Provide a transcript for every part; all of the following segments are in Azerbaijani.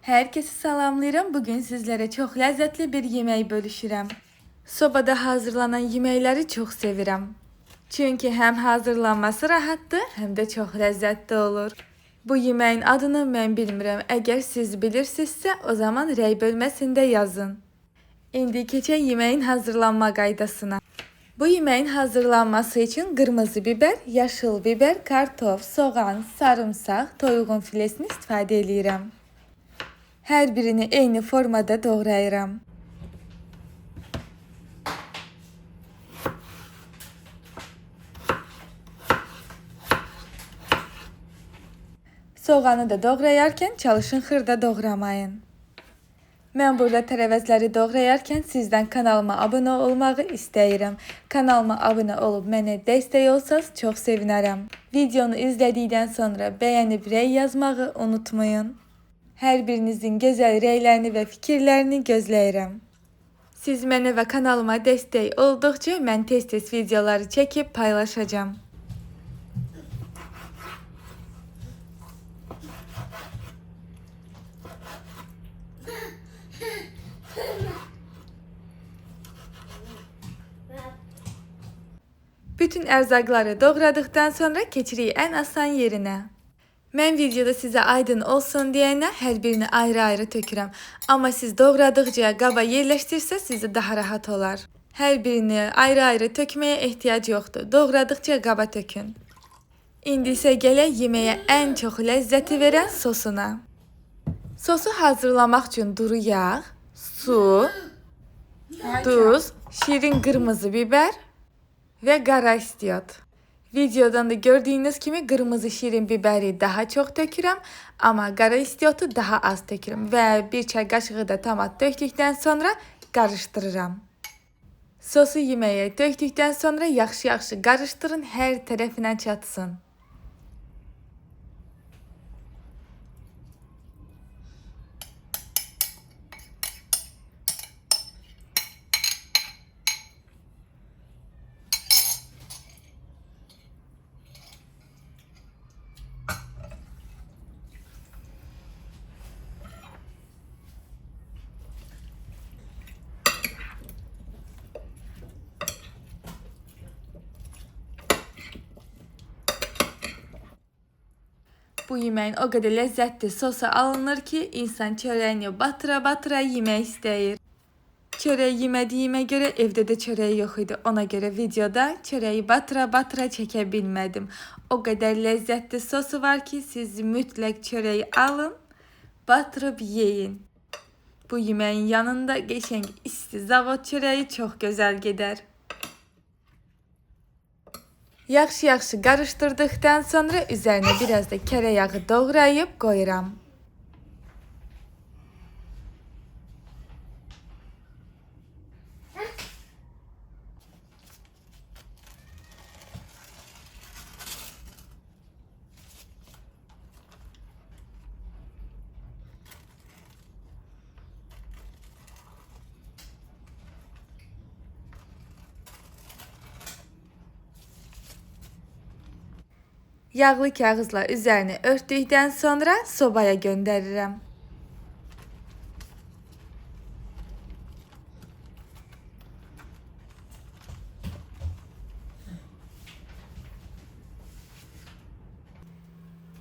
Herkesi salamlayıram. Bugün sizlere çok lezzetli bir yemeği bölüşürəm. Sobada hazırlanan yemekleri çok sevirəm. Çünkü hem hazırlanması rahatdır, hem de çok lezzetli olur. Bu yemeğin adını mən bilmirəm. Eğer siz bilirsinizsə, o zaman rey bölməsində yazın. İndi keçək yemeğin hazırlanma qaydasına. Bu yemeğin hazırlanması için kırmızı biber, yaşıl biber, kartof, soğan, sarımsaq, toyuğun filesini istifadə edirəm. Hər birini eyni formada doğrayıram. Soğanı da doğrayarken çalışın xırda doğramayın. Mən burada tərəvəzləri doğrayarkən sizdən kanalıma abunə olmağı istəyirəm. Kanalıma abunə olub mənə dəstək olsanız çox sevinərəm. Videonu izlədikdən sonra bəyənib rey yazmağı unutmayın. Hər birinizin gözəl reylərini və fikirlərini gözləyirəm. Siz mənə və kanalıma dəstək olduqca mən tez-tez videoları çəkib paylaşacağam. Bütün ərzaqları doğradıktan sonra keçirik ən asan yerinə. Mən videoda sizə aydın olsun deyənə hər birini ayrı-ayrı tökürəm. Amma siz doğradıqca qaba yerləşdirsəz sizə daha rahat olar. Hər birini ayrı-ayrı tökməyə ehtiyac yoxdur. Doğradıqca qaba tökün. İndi isə gələk yeməyə ən çox ləzzəti verən sosuna. Sosu hazırlamaq üçün duru yağ, su, duz, şirin qırmızı biber ve qara istiyot. Videodan da gördüğünüz kimi kırmızı şirin biberi daha çok dökürəm, ama qara istiyotu daha az dökürəm ve bir çay kaşığı da tomat döktükten sonra karıştırıram. Sosu yeməyə döktükten sonra yaxşı-yaxşı karıştırın, her tərəfinə çatsın. Bu yemeğin o kadar lezzetli sosu alınır ki insan çöreğini batıra batıra yemek istəyir. Çöreği yemediğime göre evde de çöreği yok idi. Ona göre videoda çöreği batıra batıra çekebilmedim. O kadar lezzetli sosu var ki siz mütləq çöreği alın, batırıp yiyin. Bu yemeğin yanında geçen isti zavod çöreği çok güzel gider. Yaxşı-yaxşı karıştırdıktan sonra üzerine biraz da tereyağı doğrayıp koyuram. Yağlı kağızla üzerine örttükten sonra sobaya gönderirim.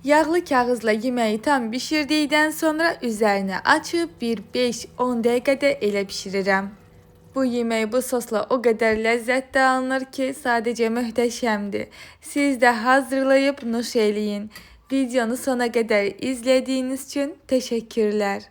Yağlı kağızla yemeği tam pişirdikten sonra üzerine açıp bir 5-10 dakikada elə pişiririm. Bu yemeği bu sosla o kadar lezzetli alınır ki sadece muhteşemdi. Siz de hazırlayıp nuş eləyin. Videonu sona kadar izlediğiniz için teşekkürler.